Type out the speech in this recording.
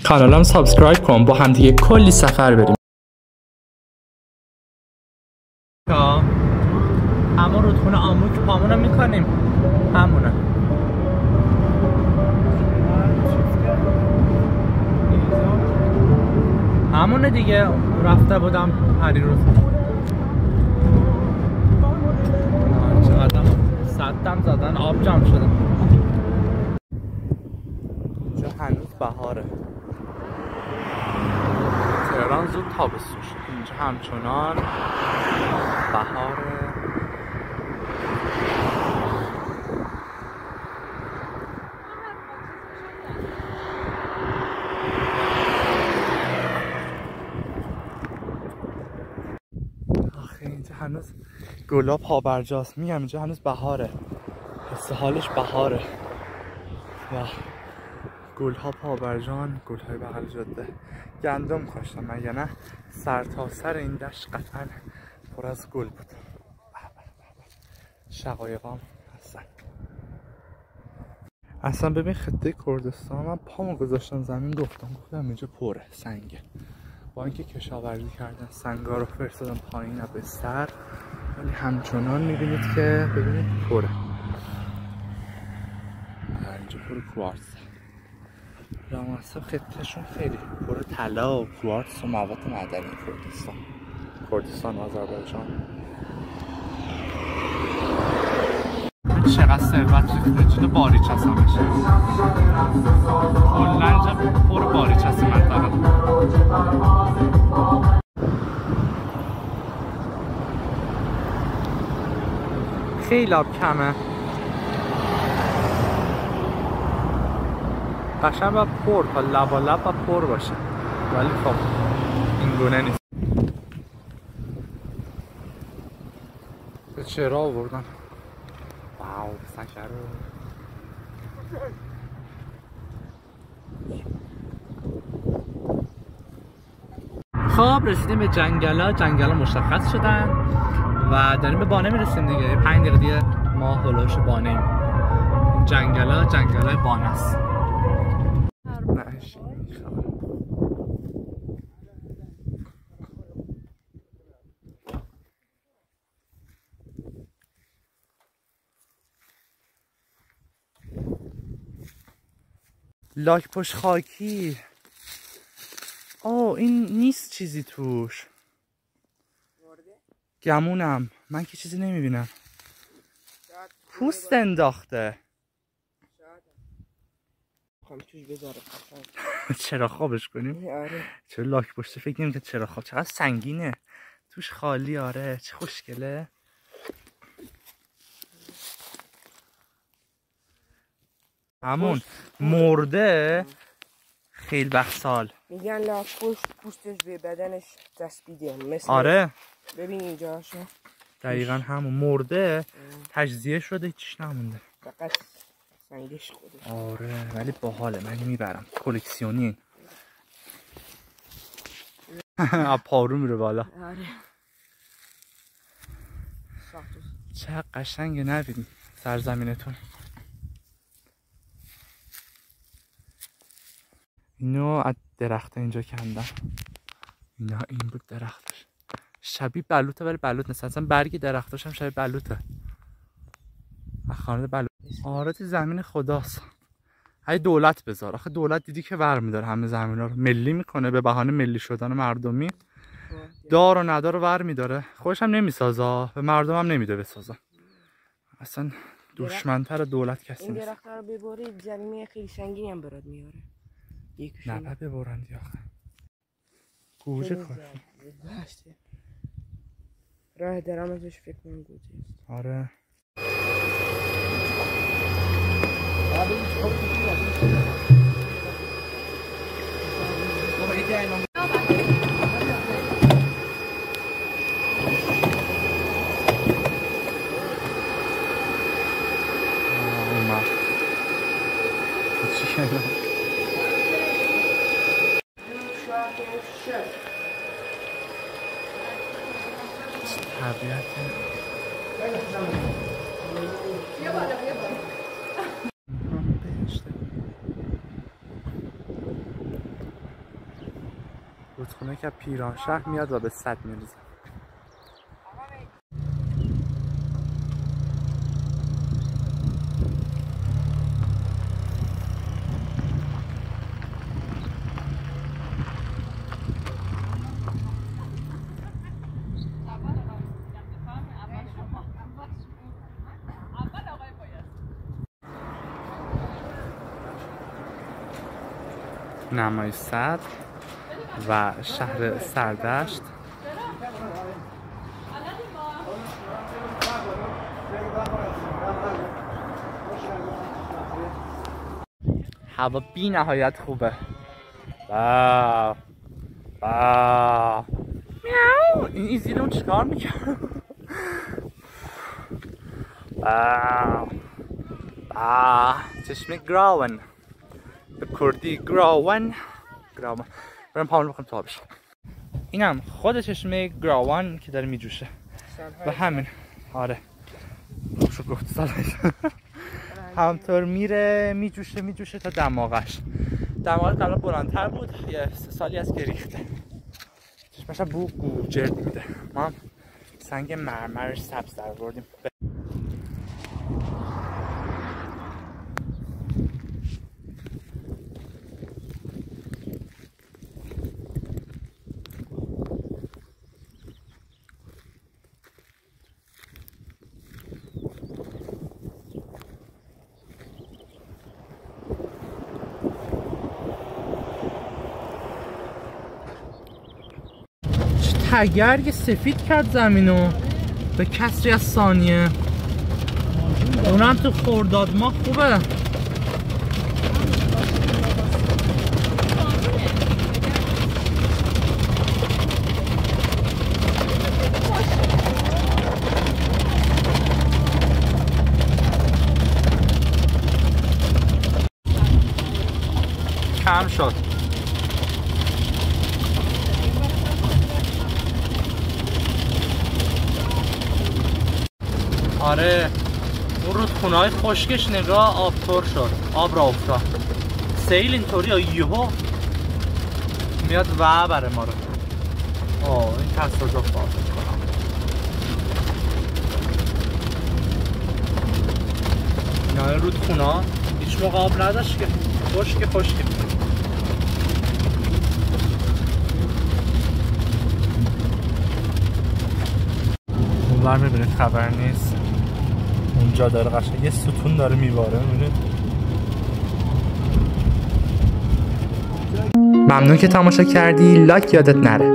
کانالم سابسکرایب کن با هم دیگه کلی سفر بریم. همون رودخونه آمو که پامونو میکنیم همونه. همونه دیگه، رفته بودم پریروز. چقدر صدم زدن آب جمع شده. اینجا هنوز بهاره. تهران زود تابستون شد، اینجا همچنان بهاره. آخه اینجا هنوز گلاب پابرجاست. میگم اینجا هنوز بهاره، حس حالش بهاره. یا گلها پابرجان، گلهای بغل جاده. گندم کاشتم مگه نه؟ سر تا سر این دشت قطعا پر از گل بود. شقایقام اصلا ببین خطه کردستان، من پامو گذاشتم زمین، گفتم اینجا پره سنگه. با اینکه کشاورزی کردن سنگا رو فرستادن پایین به سر، ولی همچنان میبینید که ببینید پره. اینجا پر کوارتز. رامسر خطهشون خیلی پر طلا و کوارتز و مواد معدنی. کردستان و آذربایجان چقدر ثروت ریخته. جلو باریچ هست همشه. کلا اینجا پر باریچ هست این منطقه. خیلی آب کمه. قشنگ باید پر تا لبالب باید پر باشه، ولی خب این گونه نیست. به چرا آوردن؟ واو سکر. خب رسیدیم به جنگلا مشخص شدن و داریم به بانه میرسیم دیگه. 5 دقیقه دیگه ما هلوش بانه ایم. این جنگلای بانه است. لاک پشت خاکی. این نیست چیزی توش. گمونم من که چیزی نمیبینم. پوست انداخته. چرا خوابش کنیم؟ آره. چرا لاک پشته فکر نیم که چرا خواب. چقدر سنگینه توش، خالی. آره چه خوشگله. همون مرده خیلی وقت سال. میگن لاک پوستش به بدنش چسبیده مثل. آره ببین اینجاشو دقیقا همون مرده. تجزیه شده هیچیش نمونده، فقط سنگش خودش. آره ولی باحاله. من میبرم کلکسیونی. از پارو میره بالا. آره چه قشنگه. نبینیم سرزمینتون. اینو از درخت اینجا کندم. اینا این بود درختش. شبیه بلوطه ولی بلوط نیست. اصلا برگ درختاش هم شبیه بلوطه. خانه بلوط. آره تو زمین خداست. های دولت بذار. آخه دولت دیدی که برمی‌داره همه زمینا رو ملی میکنه به بهانه ملی شدن مردمی. دار و ندار رو برمی‌داره. خودش هم نمیسازه، به مردم هم نمیده بسازه. اصلا دشمن‌تر دولت کسی نیست. این درخت‌ها رو ببرید جریمه خیلی سنگینی هم برات میاره. نه ببرندی آخه. گوجه کار. راه درآمدش فکر کنم گوجه است. آره. طبیعت رودخونه که پیرانشهر میاد و به سد میریزه. نمای سد و شهر سردشت. هوا بی نهایت خوبه. واو واو میاو. این ایزیلون چیکار میکنه؟ واو واو. چشم گراون، به کردی گراون. برم پامون بخورم تا بشه. اینم خود چشمه گراون که داره میجوشه و همین. آره خوشو گفت سالش. همطور میره میجوشه تا دماغش قبلا بلندتر بود. یه 3 سالی از که ریخته. چشمش بو گوجرد میده. ما هم سنگ مرمرش سبز در بردیم. تگرگ سفید کرد زمینو به کسری از ثانیه. اونم تو خرداد ماه خوبه. کم شد. آره اون رودخونه‌های خشکش نگاه آبتور شد. آب را افتاد. سیل اینطوری یهو میاد و بره ما رو. این تصادف باید کنم. نه رودخونه‌ها هیچ موقع آب نداشت که. خشکه اونور میبینید خبر نیست. اونجا داره قشنگ یه ستون داره میباره. میبینید. ممنون که تماشا کردی. لایک یادت نره.